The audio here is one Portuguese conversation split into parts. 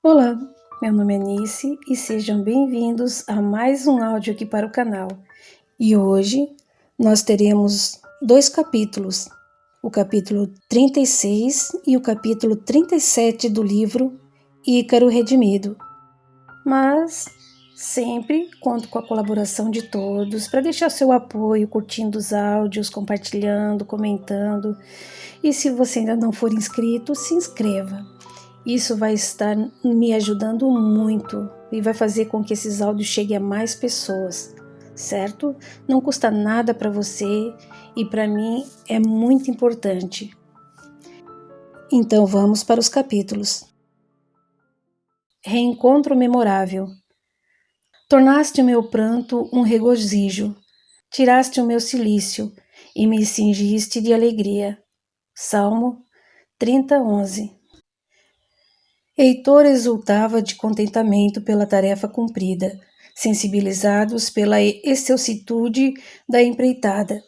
Olá, meu nome é Nice e sejam bem-vindos a mais um áudio aqui para o canal. E hoje nós teremos dois capítulos, o capítulo 36 e o capítulo 37 do livro Ícaro Redimido. Mas sempre conto com a colaboração de todos para deixar seu apoio, curtindo os áudios, compartilhando, comentando. E se você ainda não for inscrito, se inscreva. Isso vai estar me ajudando muito e vai fazer com que esses áudios cheguem a mais pessoas, certo? Não custa nada para você e para mim é muito importante. Então vamos para os capítulos. Reencontro memorável. Tornaste o meu pranto um regozijo, tiraste o meu cilício e me cingiste de alegria. Salmo 30:11. Heitor exultava de contentamento pela tarefa cumprida, sensibilizados pela excelsitude da empreitada.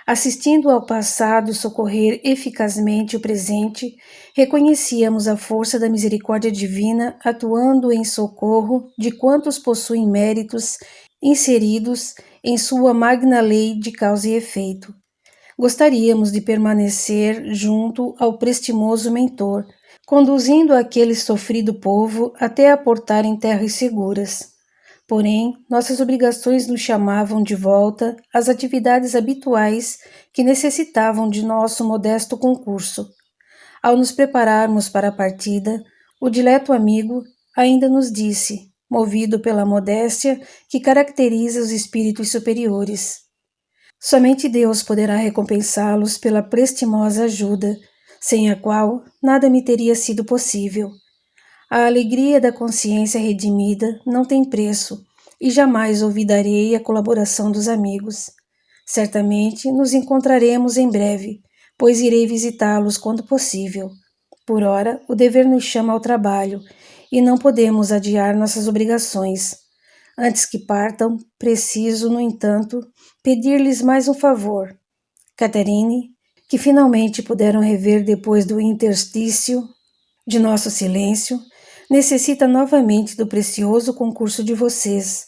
Assistindo ao passado socorrer eficazmente o presente, reconhecíamos a força da misericórdia divina atuando em socorro de quantos possuem méritos inseridos em sua magna lei de causa e efeito. Gostaríamos de permanecer junto ao prestimoso mentor, conduzindo aquele sofrido povo até aportar em terras seguras. Porém, nossas obrigações nos chamavam de volta às atividades habituais que necessitavam de nosso modesto concurso. Ao nos prepararmos para a partida, o dileto amigo ainda nos disse, movido pela modéstia que caracteriza os espíritos superiores: somente Deus poderá recompensá-los pela prestimosa ajuda, sem a qual nada me teria sido possível. A alegria da consciência redimida não tem preço e jamais olvidarei a colaboração dos amigos. Certamente nos encontraremos em breve, pois irei visitá-los quando possível. Por ora, o dever nos chama ao trabalho e não podemos adiar nossas obrigações. Antes que partam, preciso, no entanto, pedir-lhes mais um favor. Catherine, que finalmente puderam rever depois do interstício de nosso silêncio, necessita novamente do precioso concurso de vocês.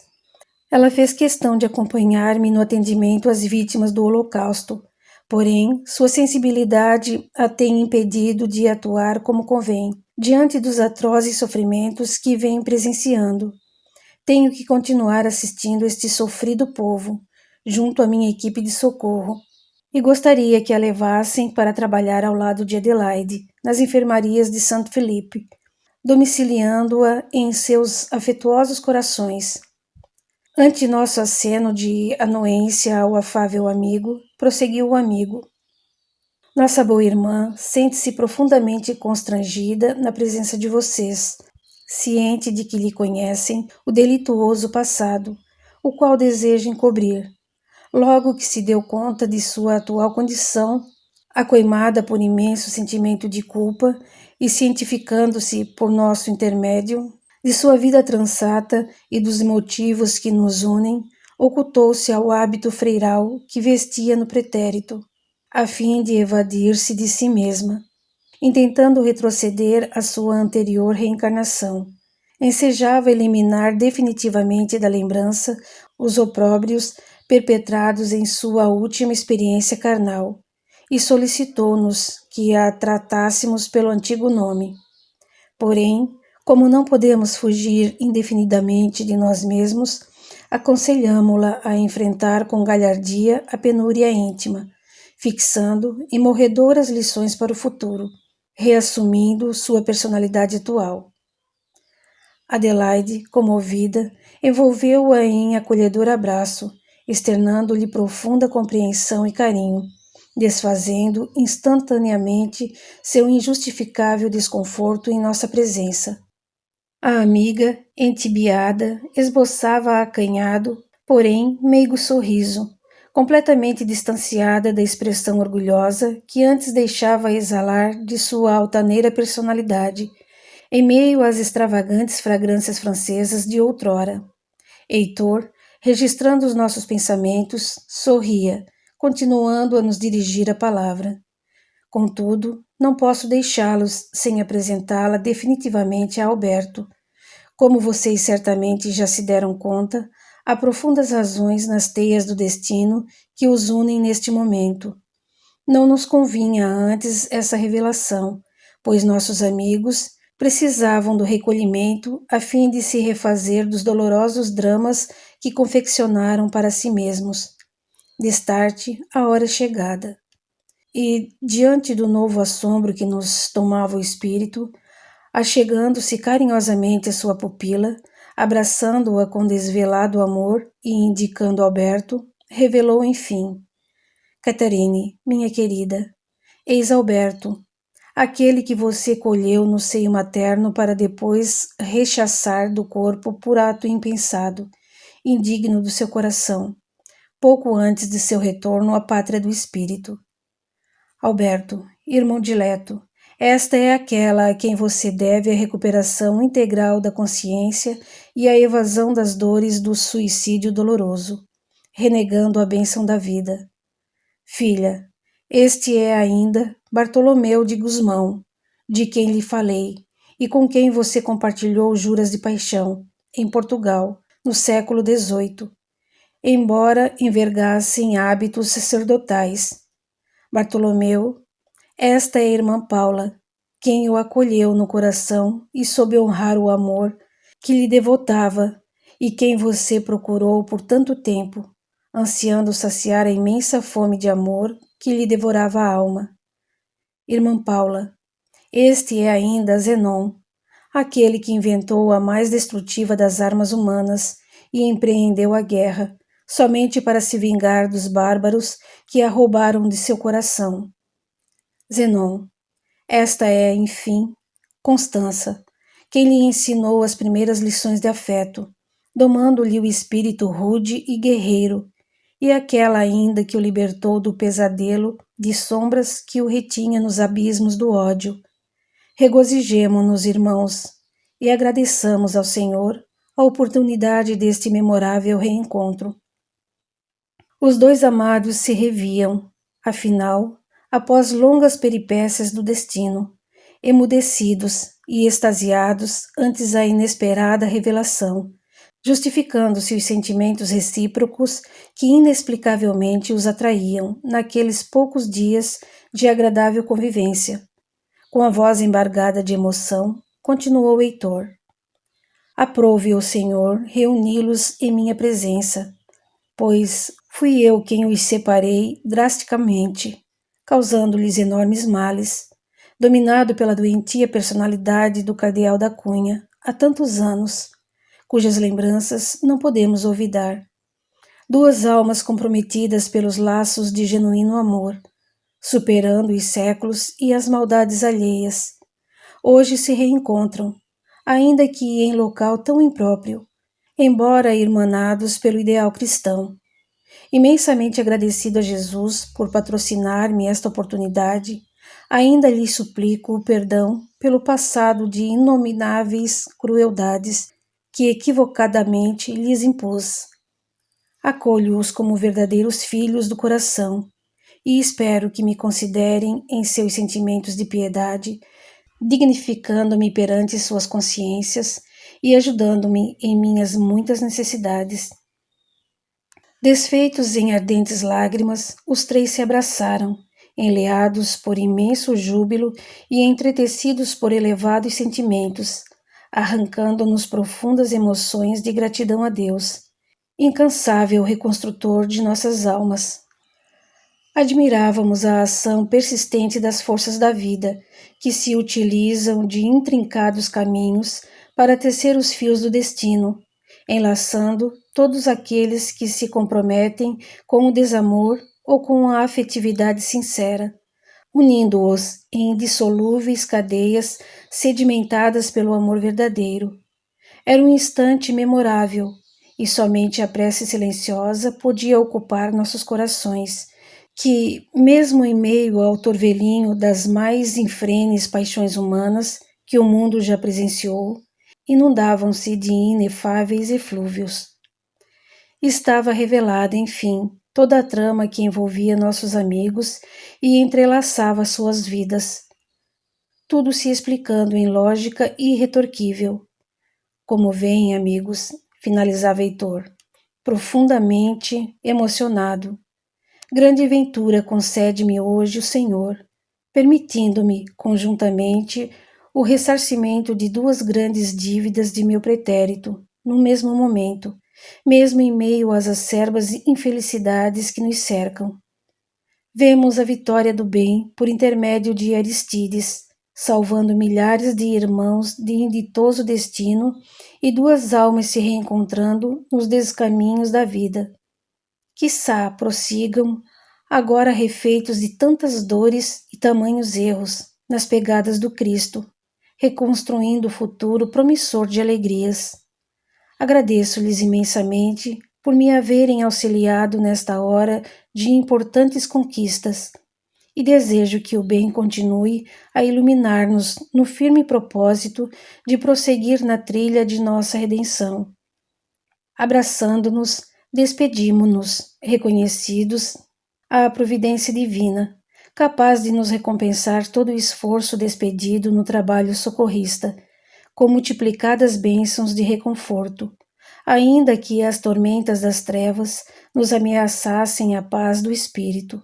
Ela fez questão de acompanhar-me no atendimento às vítimas do Holocausto, porém, sua sensibilidade a tem impedido de atuar como convém, diante dos atrozes sofrimentos que vem presenciando. Tenho que continuar assistindo este sofrido povo, junto à minha equipe de socorro, e gostaria que a levassem para trabalhar ao lado de Adelaide, nas enfermarias de St. Felipe, domiciliando-a em seus afetuosos corações. Ante nosso aceno de anuência ao afável amigo, prosseguiu o amigo: nossa boa irmã sente-se profundamente constrangida na presença de vocês, ciente de que lhe conhecem o delituoso passado, o qual deseja encobrir. Logo que se deu conta de sua atual condição, acoimada por imenso sentimento de culpa e cientificando-se por nosso intermédio de sua vida transata e dos motivos que nos unem, ocultou-se ao hábito freiral que vestia no pretérito, a fim de evadir-se de si mesma, intentando retroceder à sua anterior reencarnação. Ensejava eliminar definitivamente da lembrança os opróbrios perpetrados em sua última experiência carnal, e solicitou-nos que a tratássemos pelo antigo nome. Porém, como não podemos fugir indefinidamente de nós mesmos, aconselhamo-la a enfrentar com galhardia a penúria íntima, fixando em morredoras lições para o futuro, reassumindo sua personalidade atual. Adelaide, comovida, envolveu-a em acolhedor abraço, externando-lhe profunda compreensão e carinho, desfazendo instantaneamente seu injustificável desconforto em nossa presença. A amiga, entibiada, esboçava acanhado, porém meigo sorriso, completamente distanciada da expressão orgulhosa que antes deixava exalar de sua altaneira personalidade, em meio às extravagantes fragrâncias francesas de outrora. Heitor, registrando os nossos pensamentos, sorria, continuando a nos dirigir a palavra. Contudo, não posso deixá-los sem apresentá-la definitivamente a Alberto. Como vocês certamente já se deram conta, há profundas razões nas teias do destino que os unem neste momento. Não nos convinha antes essa revelação, pois nossos amigos precisavam do recolhimento a fim de se refazer dos dolorosos dramas que confeccionaram para si mesmos. Destarte, a hora chegada. E, diante do novo assombro que nos tomava o espírito, achegando-se carinhosamente à sua pupila, abraçando-a com desvelado amor e indicando Alberto, revelou enfim: Catarine, minha querida, eis Alberto, aquele que você colheu no seio materno para depois rechaçar do corpo por ato impensado, indigno do seu coração, pouco antes de seu retorno à pátria do espírito. Alberto, irmão dileto, esta é aquela a quem você deve a recuperação integral da consciência e a evasão das dores do suicídio doloroso, renegando a bênção da vida. Filha, este é ainda Bartolomeu de Gusmão, de quem lhe falei, e com quem você compartilhou juras de paixão, em Portugal, no século XVIII, embora envergassem hábitos sacerdotais. Bartolomeu, esta é a irmã Paula, quem o acolheu no coração e soube honrar o amor que lhe devotava e quem você procurou por tanto tempo, ansiando saciar a imensa fome de amor que lhe devorava a alma. Irmã Paula, este é ainda Zenon, aquele que inventou a mais destrutiva das armas humanas e empreendeu a guerra, somente para se vingar dos bárbaros que a roubaram de seu coração. Zenon, esta é, enfim, Constança, quem lhe ensinou as primeiras lições de afeto, domando-lhe o espírito rude e guerreiro, e aquela ainda que o libertou do pesadelo de sombras que o retinha nos abismos do ódio. Regozijemo-nos, irmãos, e agradeçamos ao Senhor a oportunidade deste memorável reencontro. Os dois amados se reviam, afinal, após longas peripécias do destino, emudecidos e extasiados antes a inesperada revelação, justificando-se os sentimentos recíprocos que inexplicavelmente os atraíam naqueles poucos dias de agradável convivência. Com a voz embargada de emoção, continuou Heitor. Aprove o Senhor reuni-los em minha presença, pois fui eu quem os separei drasticamente, causando-lhes enormes males, dominado pela doentia personalidade do cardeal da Cunha há tantos anos, cujas lembranças não podemos olvidar. Duas almas comprometidas pelos laços de genuíno amor, superando os séculos e as maldades alheias, hoje se reencontram, ainda que em local tão impróprio, embora irmanados pelo ideal cristão. Imensamente agradecido a Jesus por patrocinar-me esta oportunidade, ainda lhe suplico o perdão pelo passado de inomináveis crueldades que equivocadamente lhes impus. Acolho-os como verdadeiros filhos do coração e espero que me considerem em seus sentimentos de piedade, dignificando-me perante suas consciências e ajudando-me em minhas muitas necessidades. Desfeitos em ardentes lágrimas, os três se abraçaram, enleados por imenso júbilo e entretecidos por elevados sentimentos, arrancando-nos profundas emoções de gratidão a Deus, incansável reconstrutor de nossas almas. Admirávamos a ação persistente das forças da vida, que se utilizam de intrincados caminhos para tecer os fios do destino, enlaçando todos aqueles que se comprometem com o desamor ou com a afetividade sincera, unindo-os em indissolúveis cadeias sedimentadas pelo amor verdadeiro. Era um instante memorável, e somente a prece silenciosa podia ocupar nossos corações, que, mesmo em meio ao torvelinho das mais infrenes paixões humanas que o mundo já presenciou, inundavam-se de inefáveis eflúvios. Estava revelada, enfim, toda a trama que envolvia nossos amigos e entrelaçava suas vidas, tudo se explicando em lógica irretorquível. Como veem, amigos, finalizava Heitor, profundamente emocionado. Grande ventura concede-me hoje o Senhor, permitindo-me, conjuntamente, o ressarcimento de duas grandes dívidas de meu pretérito, no mesmo momento, mesmo em meio às acerbas infelicidades que nos cercam. Vemos a vitória do bem por intermédio de Aristides, salvando milhares de irmãos de inditoso destino e duas almas se reencontrando nos descaminhos da vida. Quiçá prossigam, agora refeitos de tantas dores e tamanhos erros, nas pegadas do Cristo, reconstruindo o futuro promissor de alegrias. Agradeço-lhes imensamente por me haverem auxiliado nesta hora de importantes conquistas e desejo que o bem continue a iluminar-nos no firme propósito de prosseguir na trilha de nossa redenção. Abraçando-nos, despedimo-nos, reconhecidos à providência divina, capaz de nos recompensar todo o esforço despedido no trabalho socorrista, com multiplicadas bênçãos de reconforto, ainda que as tormentas das trevas nos ameaçassem a paz do espírito.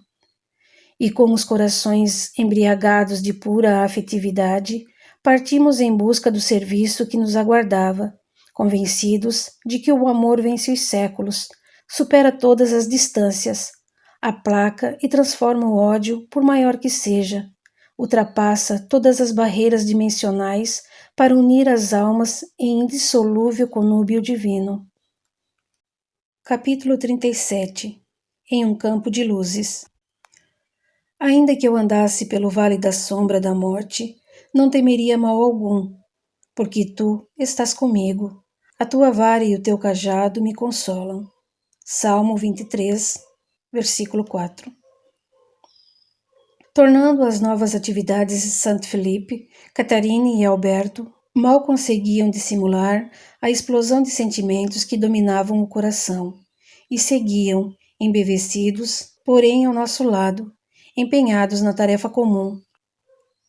E com os corações embriagados de pura afetividade, partimos em busca do serviço que nos aguardava, convencidos de que o amor vence os séculos, supera todas as distâncias, aplaca e transforma o ódio, por maior que seja, ultrapassa todas as barreiras dimensionais para unir as almas em indissolúvel conúbio divino. Capítulo 37. Em um campo de luzes. Ainda que eu andasse pelo vale da sombra da morte, não temeria mal algum, porque tu estás comigo. A tua vara e o teu cajado me consolam. Salmo 23, versículo 4. Tornando às novas atividades de Saint Felipe, Catarine e Alberto mal conseguiam dissimular a explosão de sentimentos que dominavam o coração, e seguiam, embevecidos, porém ao nosso lado, empenhados na tarefa comum.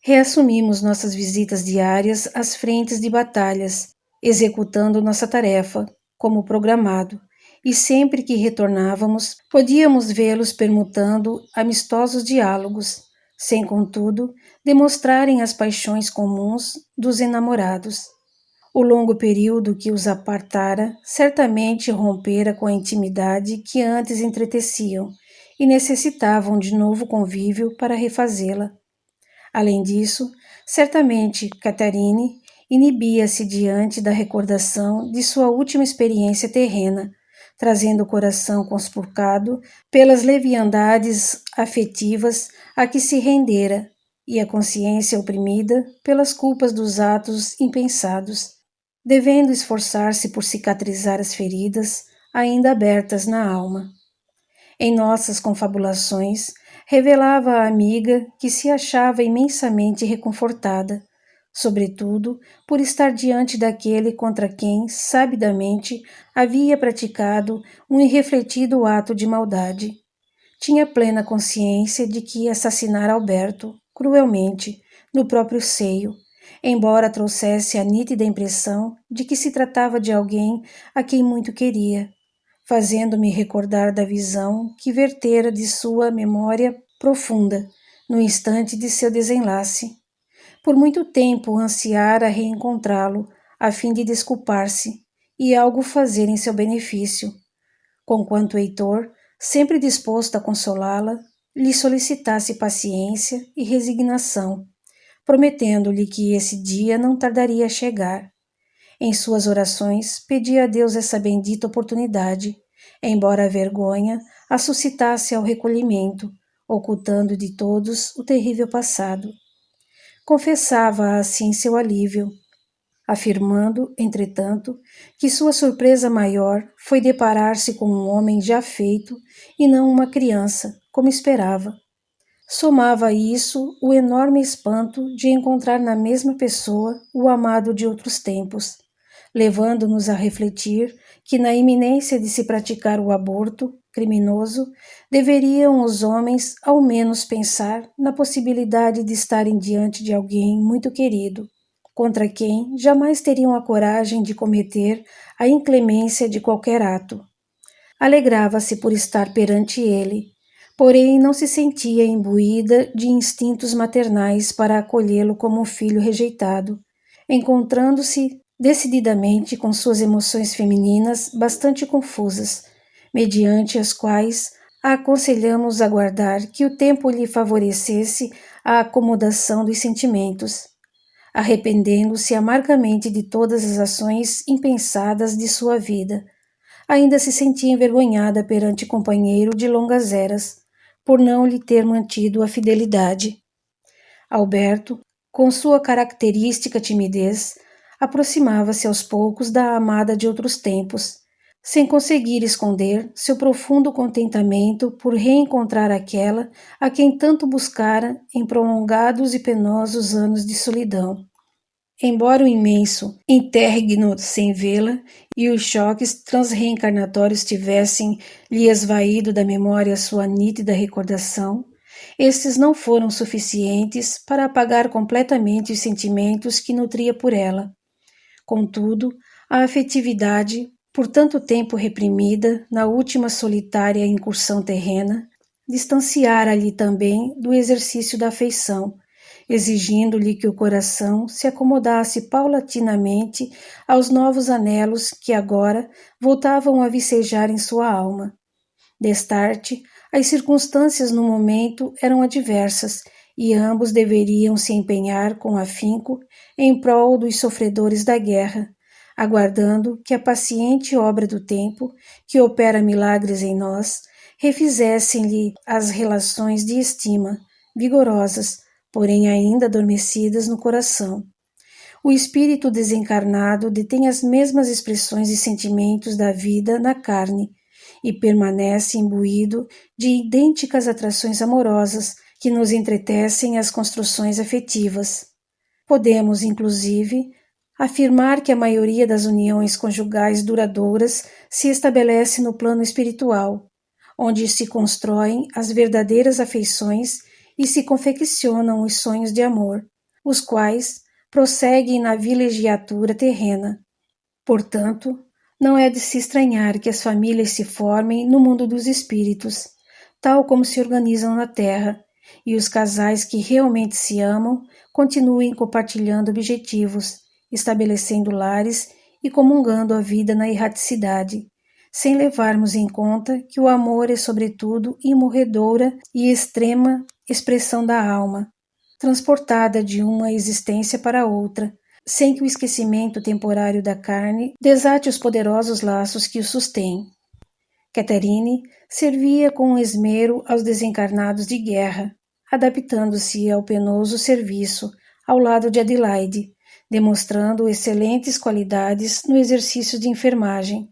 Reassumimos nossas visitas diárias às frentes de batalhas, executando nossa tarefa, como programado, e sempre que retornávamos, podíamos vê-los permutando amistosos diálogos, sem, contudo, demonstrarem as paixões comuns dos enamorados. O longo período que os apartara certamente rompera com a intimidade que antes entreteciam e necessitavam de novo convívio para refazê-la. Além disso, certamente Catarine inibia-se diante da recordação de sua última experiência terrena, trazendo o coração conspurcado pelas leviandades afetivas a que se rendera e a consciência oprimida pelas culpas dos atos impensados, devendo esforçar-se por cicatrizar as feridas ainda abertas na alma. Em nossas confabulações, revelava à amiga que se achava imensamente reconfortada, sobretudo por estar diante daquele contra quem, sabidamente, havia praticado um irrefletido ato de maldade. Tinha plena consciência de que assassinara Alberto, cruelmente, no próprio seio, embora trouxesse a nítida impressão de que se tratava de alguém a quem muito queria, fazendo-me recordar da visão que vertera de sua memória profunda, no instante de seu desenlace. Por muito tempo ansiara reencontrá-lo, a fim de desculpar-se e algo fazer em seu benefício, conquanto Heitor, sempre disposto a consolá-la, lhe solicitasse paciência e resignação, prometendo-lhe que esse dia não tardaria a chegar. Em suas orações, pedia a Deus essa bendita oportunidade, embora a vergonha a suscitasse ao recolhimento, ocultando de todos o terrível passado. Confessava assim seu alívio, afirmando, entretanto, que sua surpresa maior foi deparar-se com um homem já feito e não uma criança, como esperava. Somava a isso o enorme espanto de encontrar na mesma pessoa o amado de outros tempos, levando-nos a refletir que, na iminência de se praticar o aborto, criminoso, deveriam os homens ao menos pensar na possibilidade de estarem diante de alguém muito querido, contra quem jamais teriam a coragem de cometer a inclemência de qualquer ato. Alegrava-se por estar perante ele, porém não se sentia imbuída de instintos maternais para acolhê-lo como um filho rejeitado, encontrando-se decididamente com suas emoções femininas bastante confusas, mediante as quais a aconselhamos aguardar que o tempo lhe favorecesse a acomodação dos sentimentos, arrependendo-se amargamente de todas as ações impensadas de sua vida. Ainda se sentia envergonhada perante o companheiro de longas eras, por não lhe ter mantido a fidelidade. Alberto, com sua característica timidez, aproximava-se aos poucos da amada de outros tempos, sem conseguir esconder seu profundo contentamento por reencontrar aquela a quem tanto buscara em prolongados e penosos anos de solidão. Embora o imenso interregno sem vê-la e os choques transreencarnatórios tivessem lhe esvaído da memória sua nítida recordação, estes não foram suficientes para apagar completamente os sentimentos que nutria por ela. Contudo, a afetividade, por tanto tempo reprimida na última solitária incursão terrena, distanciara-lhe também do exercício da afeição, exigindo-lhe que o coração se acomodasse paulatinamente aos novos anelos que agora voltavam a vicejar em sua alma. Destarte, as circunstâncias no momento eram adversas e ambos deveriam se empenhar com afinco em prol dos sofredores da guerra, aguardando que a paciente obra do tempo, que opera milagres em nós, refizessem-lhe as relações de estima, vigorosas, porém ainda adormecidas no coração. O espírito desencarnado detém as mesmas expressões e sentimentos da vida na carne e permanece imbuído de idênticas atrações amorosas que nos entretecem as construções afetivas. Podemos, inclusive, afirmar que a maioria das uniões conjugais duradouras se estabelece no plano espiritual, onde se constroem as verdadeiras afeições e se confeccionam os sonhos de amor, os quais prosseguem na vilegiatura terrena. Portanto, não é de se estranhar que as famílias se formem no mundo dos espíritos, tal como se organizam na Terra, e os casais que realmente se amam continuem compartilhando objetivos, estabelecendo lares e comungando a vida na erraticidade, sem levarmos em conta que o amor é sobretudo imorredoura e extrema expressão da alma, transportada de uma existência para outra, sem que o esquecimento temporário da carne desate os poderosos laços que o sustêm. Catherine servia com esmero aos desencarnados de guerra, adaptando-se ao penoso serviço ao lado de Adelaide, demonstrando excelentes qualidades no exercício de enfermagem.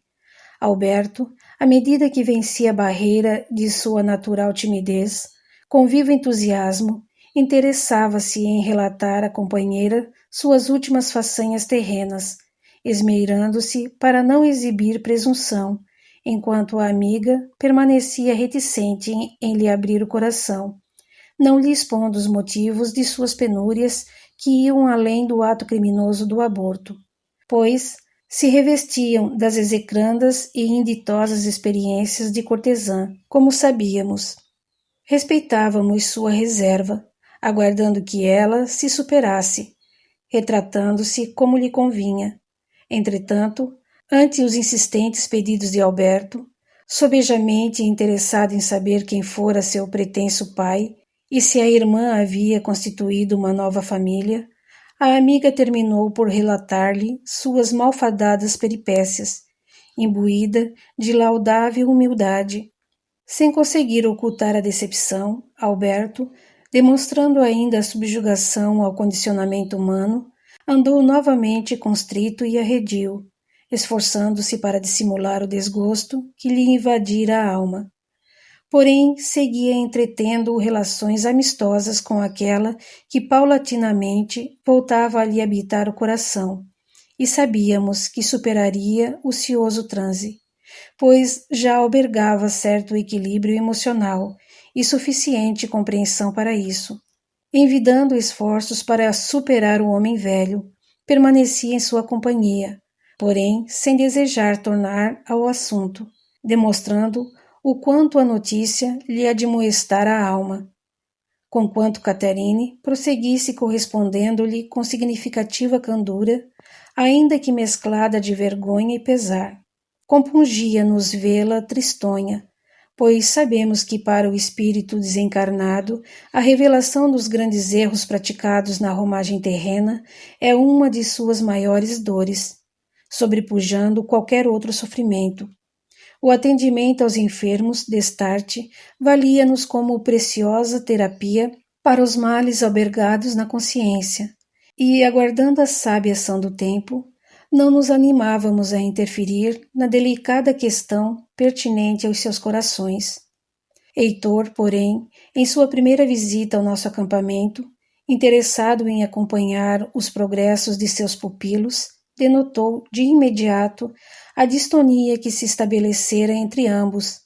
Alberto, à medida que vencia a barreira de sua natural timidez, com vivo entusiasmo, interessava-se em relatar à companheira suas últimas façanhas terrenas, esmeirando-se para não exibir presunção, enquanto a amiga permanecia reticente em lhe abrir o coração, não lhe expondo os motivos de suas penúrias que iam além do ato criminoso do aborto, pois se revestiam das execrandas e inditosas experiências de cortesã, como sabíamos. Respeitávamos sua reserva, aguardando que ela se superasse, retratando-se como lhe convinha. Entretanto, ante os insistentes pedidos de Alberto, sobejamente interessado em saber quem fora seu pretenso pai e se a irmã havia constituído uma nova família, a amiga terminou por relatar-lhe suas malfadadas peripécias, imbuída de laudável humildade. Sem conseguir ocultar a decepção, Alberto, demonstrando ainda a subjugação ao condicionamento humano, andou novamente constrito e arredio, esforçando-se para dissimular o desgosto que lhe invadira a alma. Porém, seguia entretendo relações amistosas com aquela que paulatinamente voltava a lhe habitar o coração, e sabíamos que superaria o cioso transe, pois já albergava certo equilíbrio emocional e suficiente compreensão para isso. Envidando esforços para superar o homem velho, permanecia em sua companhia, porém sem desejar tornar ao assunto, demonstrando o quanto a notícia lhe admoestara a alma, conquanto Catherine prosseguisse correspondendo-lhe com significativa candura, ainda que mesclada de vergonha e pesar. Compungia-nos vê-la tristonha, pois sabemos que para o espírito desencarnado a revelação dos grandes erros praticados na romagem terrena é uma de suas maiores dores, sobrepujando qualquer outro sofrimento. O atendimento aos enfermos, destarte, valia-nos como preciosa terapia para os males albergados na consciência, e, aguardando a sábia ação do tempo, não nos animávamos a interferir na delicada questão pertinente aos seus corações. Heitor, porém, em sua primeira visita ao nosso acampamento, interessado em acompanhar os progressos de seus pupilos, denotou de imediato a distonia que se estabelecera entre ambos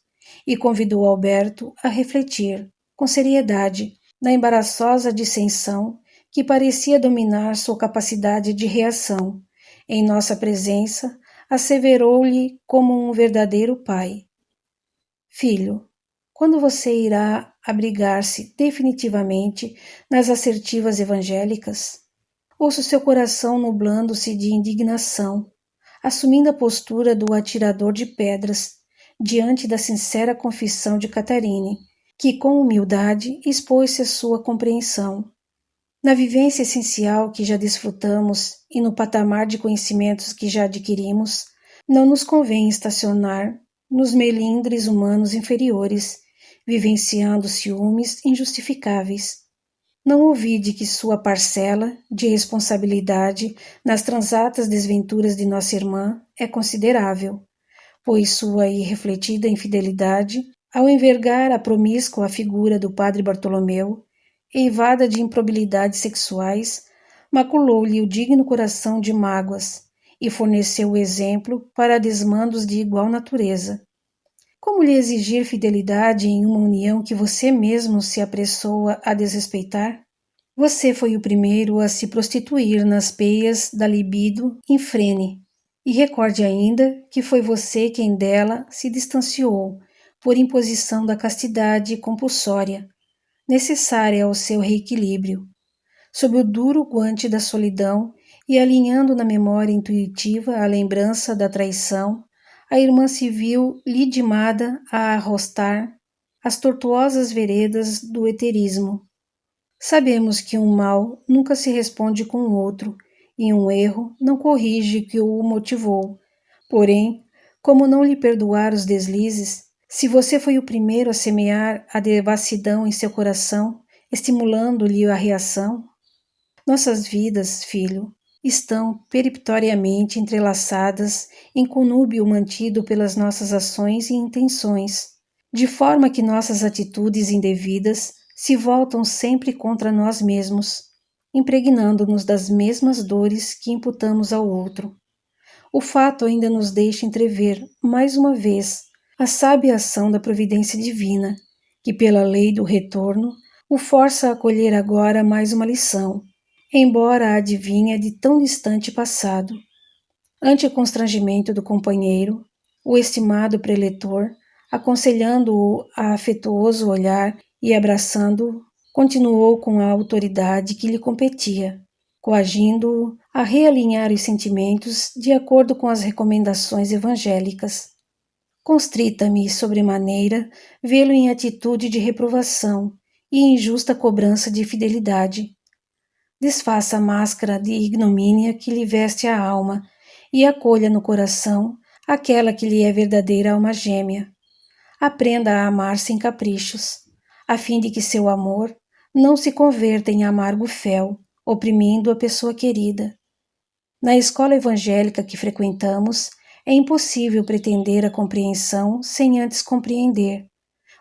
e convidou Alberto a refletir, com seriedade, na embaraçosa dissensão que parecia dominar sua capacidade de reação. Em nossa presença, asseverou-lhe como um verdadeiro pai: Filho, quando você irá abrigar-se definitivamente nas assertivas evangélicas? Ouço seu coração nublando-se de indignação, assumindo a postura do atirador de pedras, diante da sincera confissão de Catarine, que com humildade expôs-se à sua compreensão. Na vivência essencial que já desfrutamos e no patamar de conhecimentos que já adquirimos, não nos convém estacionar nos melindres humanos inferiores, vivenciando ciúmes injustificáveis. Não ouvide que sua parcela de responsabilidade nas transatas desventuras de nossa irmã é considerável, pois sua irrefletida infidelidade, ao envergar a promíscua figura do padre Bartolomeu, eivada de improbidades sexuais, maculou-lhe o digno coração de mágoas e forneceu o exemplo para desmandos de igual natureza. Como lhe exigir fidelidade em uma união que você mesmo se apressou a desrespeitar? Você foi o primeiro a se prostituir nas peias da libido infrene, e recorde ainda que foi você quem dela se distanciou por imposição da castidade compulsória, necessária ao seu reequilíbrio. Sob o duro guante da solidão e alinhando na memória intuitiva a lembrança da traição, a irmã se viu lidimada a arrostar as tortuosas veredas do heterismo. Sabemos que um mal nunca se responde com o outro, e um erro não corrige o que o motivou. Porém, como não lhe perdoar os deslizes, se você foi o primeiro a semear a devassidão em seu coração, estimulando-lhe a reação? Nossas vidas, filho, estão peremptoriamente entrelaçadas em conúbio mantido pelas nossas ações e intenções, de forma que nossas atitudes indevidas se voltam sempre contra nós mesmos, impregnando-nos das mesmas dores que imputamos ao outro. O fato ainda nos deixa entrever, mais uma vez, a sábia ação da providência divina, que pela lei do retorno o força a acolher agora mais uma lição, embora a adivinha de tão distante passado. Ante o constrangimento do companheiro, o estimado preletor, aconselhando-o a afetuoso olhar e abraçando-o, continuou com a autoridade que lhe competia, coagindo-o a realinhar os sentimentos de acordo com as recomendações evangélicas. Constrita-me sobremaneira vê-lo em atitude de reprovação e injusta cobrança de fidelidade. Desfaça a máscara de ignomínia que lhe veste a alma e acolha no coração aquela que lhe é verdadeira alma gêmea. Aprenda a amar sem caprichos, a fim de que seu amor não se converta em amargo fel, oprimindo a pessoa querida. Na escola evangélica que frequentamos, é impossível pretender a compreensão sem antes compreender,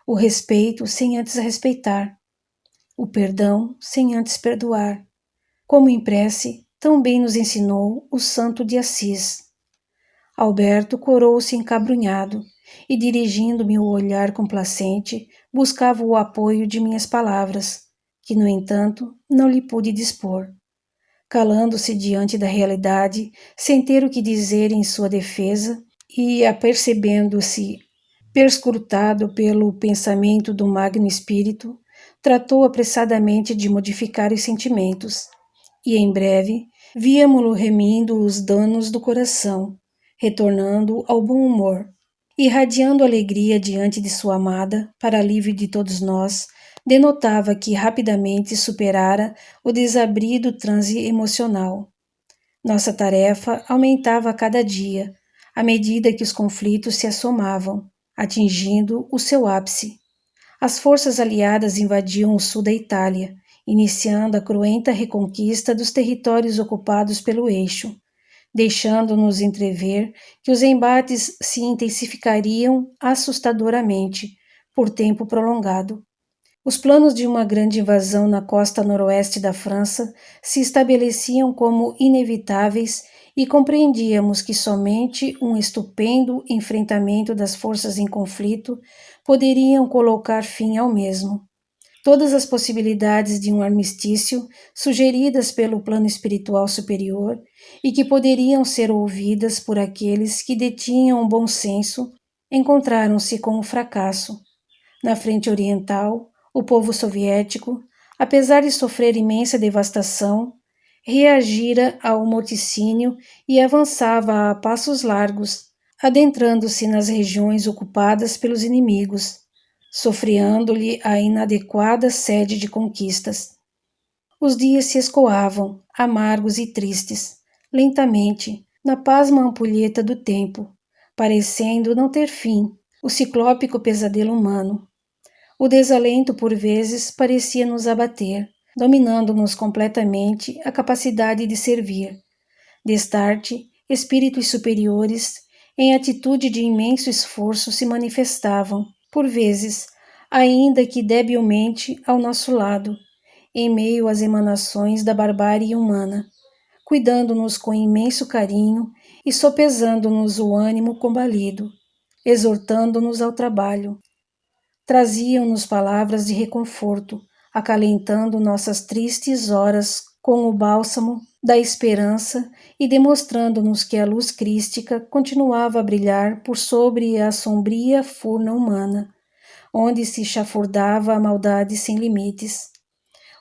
o respeito sem antes respeitar, o perdão sem antes perdoar. Como em prece, tão bem nos ensinou o Santo de Assis. Alberto corou-se encabrunhado e, dirigindo-me o olhar complacente, buscava o apoio de minhas palavras, que, no entanto, não lhe pude dispor. Calando-se diante da realidade, sem ter o que dizer em sua defesa e apercebendo-se perscrutado pelo pensamento do magno espírito, tratou apressadamente de modificar os sentimentos, e em breve víamo-lo remindo os danos do coração, retornando ao bom humor, irradiando alegria diante de sua amada, para alívio de todos nós, denotava que rapidamente superara o desabrido transe emocional. Nossa tarefa aumentava a cada dia, à medida que os conflitos se assomavam, atingindo o seu ápice. As forças aliadas invadiam o sul da Itália, iniciando a cruenta reconquista dos territórios ocupados pelo eixo, deixando-nos entrever que os embates se intensificariam assustadoramente por tempo prolongado. Os planos de uma grande invasão na costa noroeste da França se estabeleciam como inevitáveis e compreendíamos que somente um estupendo enfrentamento das forças em conflito poderiam colocar fim ao mesmo. Todas as possibilidades de um armistício, sugeridas pelo plano espiritual superior e que poderiam ser ouvidas por aqueles que detinham o bom senso, encontraram-se com o fracasso. Na frente oriental, o povo soviético, apesar de sofrer imensa devastação, reagira ao morticínio e avançava a passos largos, adentrando-se nas regiões ocupadas pelos inimigos, sofreando-lhe a inadequada sede de conquistas. Os dias se escoavam, amargos e tristes, lentamente, na pasma ampulheta do tempo, parecendo não ter fim, o ciclópico pesadelo humano. O desalento, por vezes, parecia nos abater, dominando-nos completamente a capacidade de servir. Destarte, espíritos superiores, em atitude de imenso esforço, se manifestavam, por vezes, ainda que debilmente, ao nosso lado, em meio às emanações da barbárie humana, cuidando-nos com imenso carinho e sopesando-nos o ânimo combalido, exortando-nos ao trabalho. Traziam-nos palavras de reconforto, acalentando nossas tristes horas com o bálsamo da esperança e demonstrando-nos que a luz crística continuava a brilhar por sobre a sombria furna humana, onde se chafurdava a maldade sem limites.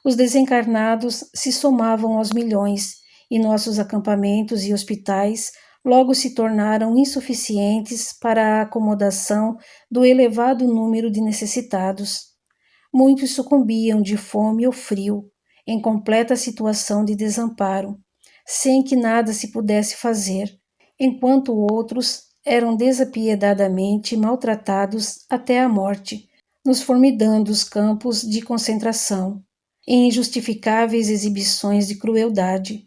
Os desencarnados se somavam aos milhões, e nossos acampamentos e hospitais logo se tornaram insuficientes para a acomodação do elevado número de necessitados. Muitos sucumbiam de fome ou frio, em completa situação de desamparo, sem que nada se pudesse fazer, enquanto outros eram desapiedadamente maltratados até a morte, nos formidandos campos de concentração, em injustificáveis exibições de crueldade.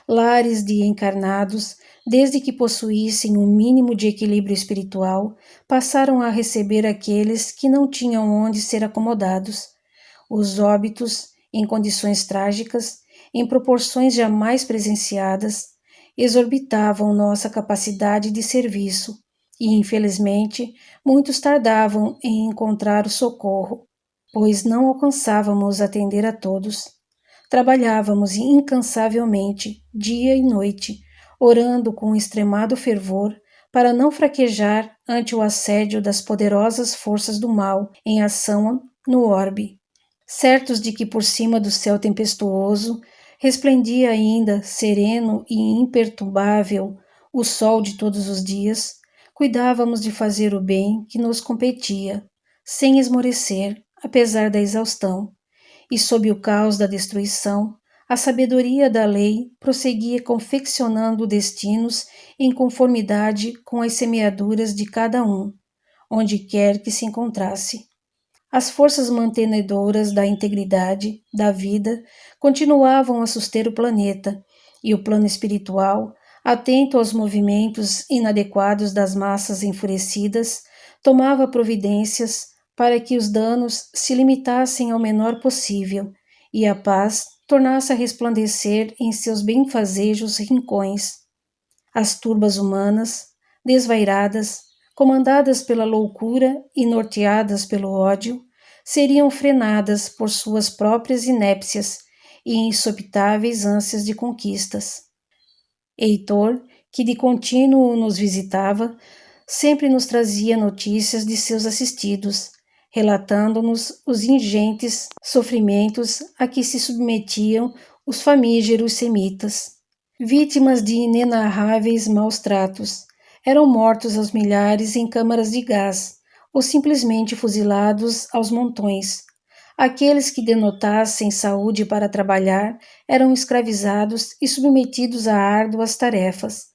Lares de encarnados, desde que possuíssem um mínimo de equilíbrio espiritual, passaram a receber aqueles que não tinham onde ser acomodados. Os óbitos, em condições trágicas, em proporções jamais presenciadas, exorbitavam nossa capacidade de serviço e, infelizmente, muitos tardavam em encontrar o socorro, pois não alcançávamos atender a todos. Trabalhávamos incansavelmente, dia e noite, orando com extremado fervor para não fraquejar ante o assédio das poderosas forças do mal em ação no orbe. Certos de que por cima do céu tempestuoso resplendia ainda, sereno e imperturbável, o sol de todos os dias, cuidávamos de fazer o bem que nos competia, sem esmorecer, apesar da exaustão. E sob o caos da destruição, a sabedoria da lei prosseguia confeccionando destinos em conformidade com as semeaduras de cada um, onde quer que se encontrasse. As forças mantenedoras da integridade, da vida, continuavam a suster o planeta, e o plano espiritual, atento aos movimentos inadequados das massas enfurecidas, tomava providências para que os danos se limitassem ao menor possível e a paz tornasse a resplandecer em seus benfazejos rincões. As turbas humanas, desvairadas, comandadas pela loucura e norteadas pelo ódio, seriam frenadas por suas próprias inépcias e insopitáveis ânsias de conquistas. Heitor, que de contínuo nos visitava, sempre nos trazia notícias de seus assistidos, relatando-nos os ingentes sofrimentos a que se submetiam os famígeros semitas. Vítimas de inenarráveis maus tratos, eram mortos aos milhares em câmaras de gás, ou simplesmente fuzilados aos montões. Aqueles que denotassem saúde para trabalhar eram escravizados e submetidos a árduas tarefas,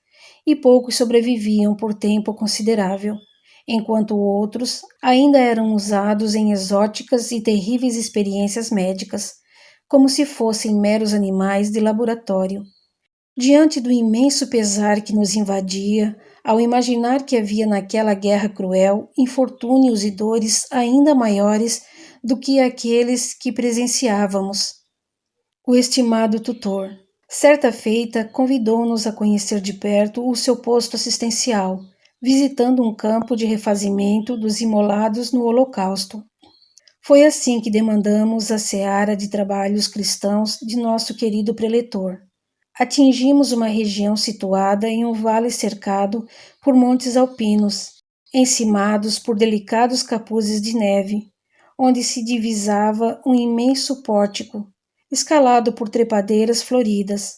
e poucos sobreviviam por tempo considerável, enquanto outros ainda eram usados em exóticas e terríveis experiências médicas, como se fossem meros animais de laboratório. Diante do imenso pesar que nos invadia, ao imaginar que havia naquela guerra cruel infortúnios e dores ainda maiores do que aqueles que presenciávamos, o estimado tutor, certa feita, convidou-nos a conhecer de perto o seu posto assistencial, visitando um campo de refazimento dos imolados no Holocausto. Foi assim que demandamos a seara de trabalhos cristãos de nosso querido preletor. Atingimos uma região situada em um vale cercado por montes alpinos, encimados por delicados capuzes de neve, onde se divisava um imenso pórtico, escalado por trepadeiras floridas,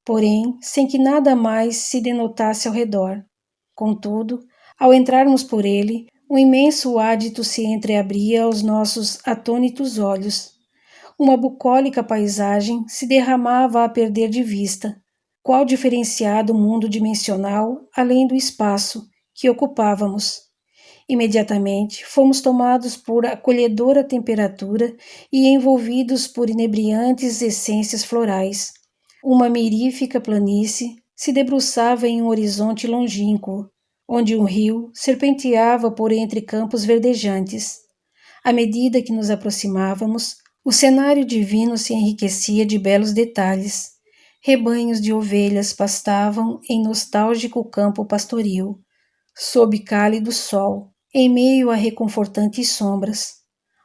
porém sem que nada mais se denotasse ao redor. Contudo, ao entrarmos por ele, um imenso ádito se entreabria aos nossos atônitos olhos. Uma bucólica paisagem se derramava a perder de vista, qual diferenciado mundo dimensional além do espaço que ocupávamos. Imediatamente fomos tomados por acolhedora temperatura e envolvidos por inebriantes essências florais. Uma mirífica planície se debruçava em um horizonte longínquo, onde um rio serpenteava por entre campos verdejantes. À medida que nos aproximávamos, o cenário divino se enriquecia de belos detalhes. Rebanhos de ovelhas pastavam em nostálgico campo pastoril, sob cálido sol, em meio a reconfortantes sombras.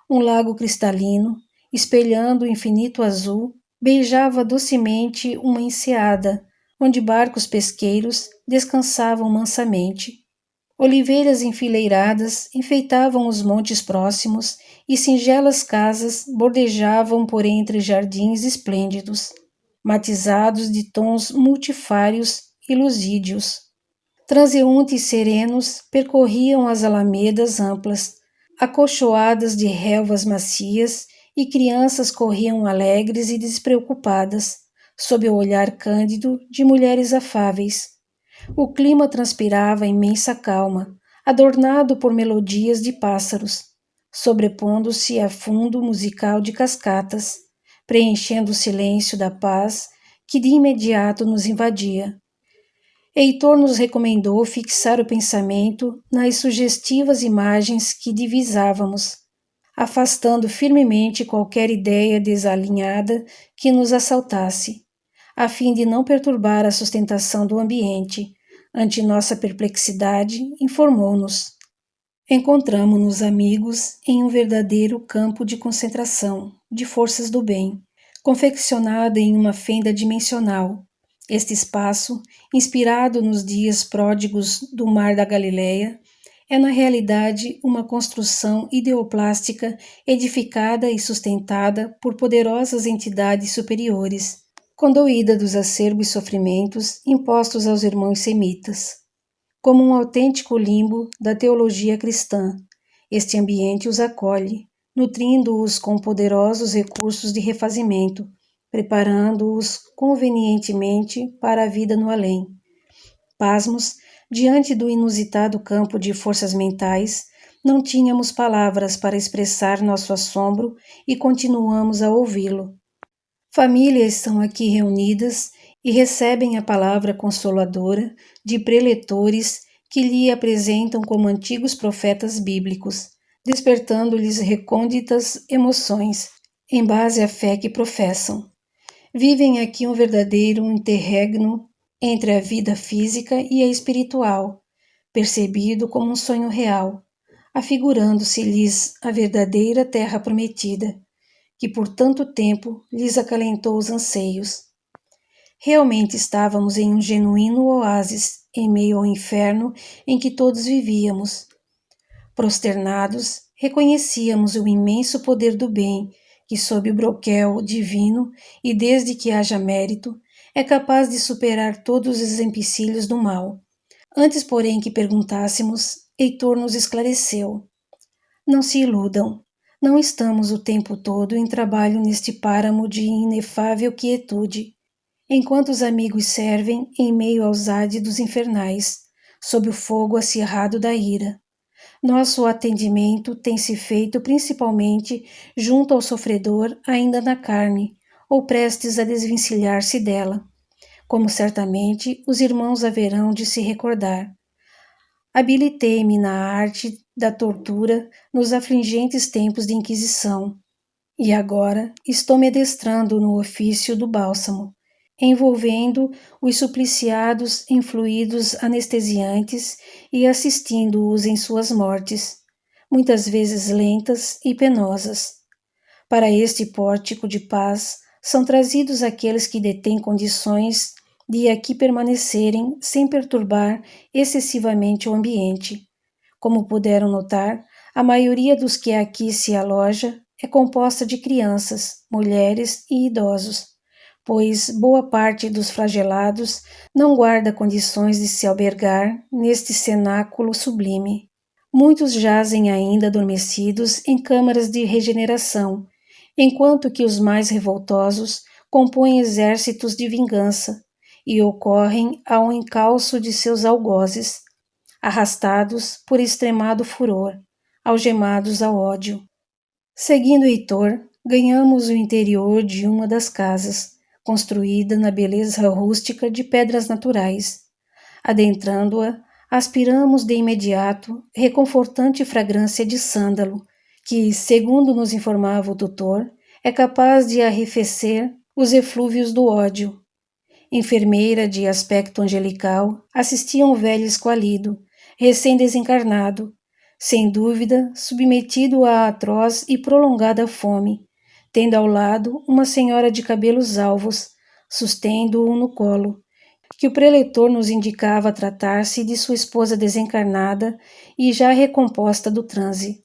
Um lago cristalino, espelhando o infinito azul, beijava docemente uma enseada, onde barcos pesqueiros descansavam mansamente. Oliveiras enfileiradas enfeitavam os montes próximos e singelas casas bordejavam por entre jardins esplêndidos, matizados de tons multifários e lusídios. Transeuntes serenos percorriam as alamedas amplas, acolchoadas de relvas macias, e crianças corriam alegres e despreocupadas, sob o olhar cândido de mulheres afáveis. O clima transpirava imensa calma, adornado por melodias de pássaros, sobrepondo-se a fundo musical de cascatas, preenchendo o silêncio da paz que de imediato nos invadia. Heitor nos recomendou fixar o pensamento nas sugestivas imagens que divisávamos, afastando firmemente qualquer ideia desalinhada que nos assaltasse, a fim de não perturbar a sustentação do ambiente. Ante nossa perplexidade, informou-nos. Encontramo-nos, amigos, em um verdadeiro campo de concentração de forças do bem, confeccionado em uma fenda dimensional. Este espaço, inspirado nos dias pródigos do Mar da Galileia, é na realidade uma construção ideoplástica edificada e sustentada por poderosas entidades superiores, condoída dos acerbos sofrimentos impostos aos irmãos semitas. Como um autêntico limbo da teologia cristã, este ambiente os acolhe, nutrindo-os com poderosos recursos de refazimento, preparando-os convenientemente para a vida no além. Pasmos, diante do inusitado campo de forças mentais, não tínhamos palavras para expressar nosso assombro e continuamos a ouvi-lo. Famílias são aqui reunidas e recebem a palavra consoladora de preletores que lhe apresentam como antigos profetas bíblicos, despertando-lhes recônditas emoções, em base à fé que professam. Vivem aqui um verdadeiro interregno entre a vida física e a espiritual, percebido como um sonho real, afigurando-se-lhes a verdadeira terra prometida, que por tanto tempo lhes acalentou os anseios. Realmente estávamos em um genuíno oásis em meio ao inferno em que todos vivíamos. Prosternados, reconhecíamos o imenso poder do bem, que sob o broquel divino e desde que haja mérito, é capaz de superar todos os empecilhos do mal. Antes, porém, que perguntássemos, Heitor nos esclareceu. Não se iludam. Não estamos o tempo todo em trabalho neste páramo de inefável quietude, enquanto os amigos servem em meio aos ádidos infernais, sob o fogo acirrado da ira. Nosso atendimento tem se feito principalmente junto ao sofredor ainda na carne, ou prestes a desvencilhar-se dela, como certamente os irmãos haverão de se recordar. Habilitei-me na arte da tortura nos afligentes tempos de Inquisição, e agora estou me adestrando no ofício do bálsamo, envolvendo os supliciados em fluidos anestesiantes e assistindo-os em suas mortes, muitas vezes lentas e penosas. Para este pórtico de paz são trazidos aqueles que detêm condições de aqui permanecerem sem perturbar excessivamente o ambiente. Como puderam notar, a maioria dos que aqui se aloja é composta de crianças, mulheres e idosos, pois boa parte dos flagelados não guarda condições de se albergar neste cenáculo sublime. Muitos jazem ainda adormecidos em câmaras de regeneração, enquanto que os mais revoltosos compõem exércitos de vingança e ocorrem ao encalço de seus algozes, arrastados por extremado furor, algemados ao ódio. Seguindo Heitor, ganhamos o interior de uma das casas, construída na beleza rústica de pedras naturais. Adentrando-a, aspiramos de imediato reconfortante fragrância de sândalo, que, segundo nos informava o tutor, é capaz de arrefecer os eflúvios do ódio. Enfermeira de aspecto angelical, assistia um velho esqualido, recém-desencarnado, sem dúvida submetido à atroz e prolongada fome, tendo ao lado uma senhora de cabelos alvos, sustendo-o no colo, que o preletor nos indicava tratar-se de sua esposa desencarnada e já recomposta do transe.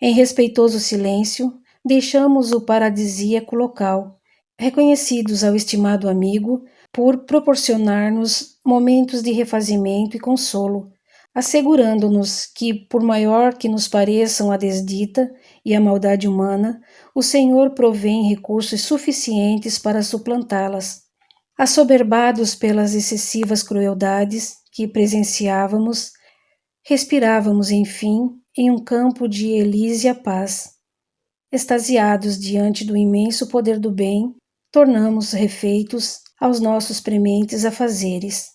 Em respeitoso silêncio, deixamos o paradisíaco local, reconhecidos ao estimado amigo por proporcionar-nos momentos de refazimento e consolo, assegurando-nos que, por maior que nos pareçam a desdita e a maldade humana, o Senhor provém recursos suficientes para suplantá-las. Assoberbados pelas excessivas crueldades que presenciávamos, respirávamos, enfim, em um campo de elísia paz. Extasiados diante do imenso poder do bem, tornamos refeitos aos nossos prementes afazeres.